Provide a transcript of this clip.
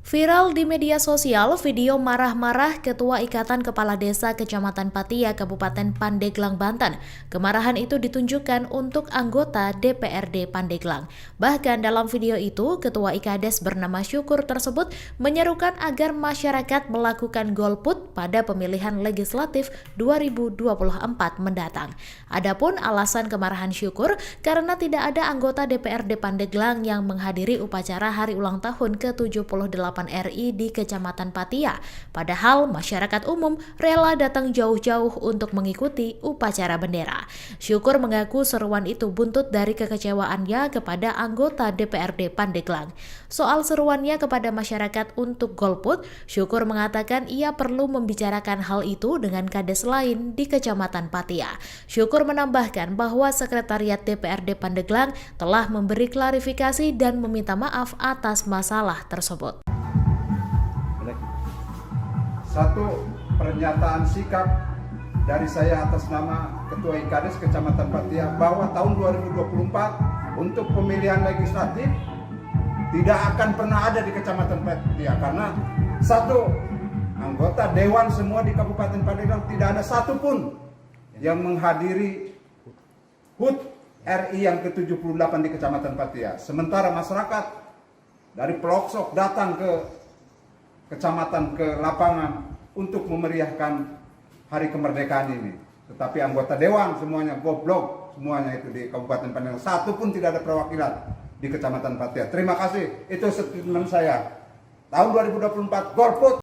Viral di media sosial video marah-marah Ketua Ikatan Kepala Desa Kecamatan Patia, Kabupaten Pandeglang, Banten. Kemarahan itu ditunjukkan untuk anggota DPRD Pandeglang. Bahkan dalam video itu, Ketua IKADES bernama Syukur tersebut menyerukan agar masyarakat melakukan golput pada pemilihan legislatif 2024 mendatang. Adapun alasan kemarahan Syukur karena tidak ada anggota DPRD Pandeglang yang menghadiri upacara hari ulang tahun ke-78 RI di Kecamatan Patia, padahal masyarakat umum rela datang jauh-jauh untuk mengikuti upacara bendera. Syukur mengaku seruan itu buntut dari kekecewaannya kepada anggota DPRD Pandeglang. Soal seruannya kepada masyarakat untuk golput, Syukur mengatakan ia perlu membicarakan hal itu dengan kades lain di Kecamatan Patia. Syukur menambahkan bahwa Sekretariat DPRD Pandeglang telah memberi klarifikasi dan meminta maaf atas masalah tersebut. Satu pernyataan sikap dari saya atas nama Ketua IKADES Kecamatan Patia bahwa tahun 2024 untuk pemilihan legislatif tidak akan pernah ada di Kecamatan Patia karena satu, anggota dewan semua di Kabupaten Pandeglang tidak ada satupun yang menghadiri HUT RI yang ke-78 di Kecamatan Patia. Sementara masyarakat dari pelosok datang ke kecamatan, ke lapangan untuk memeriahkan hari kemerdekaan ini. Tetapi anggota dewan semuanya goblok, semuanya itu di Kabupaten Pandeglang. Satu pun tidak ada perwakilan di Kecamatan Patia. Terima kasih, itu statement saya. Tahun 2024 golput.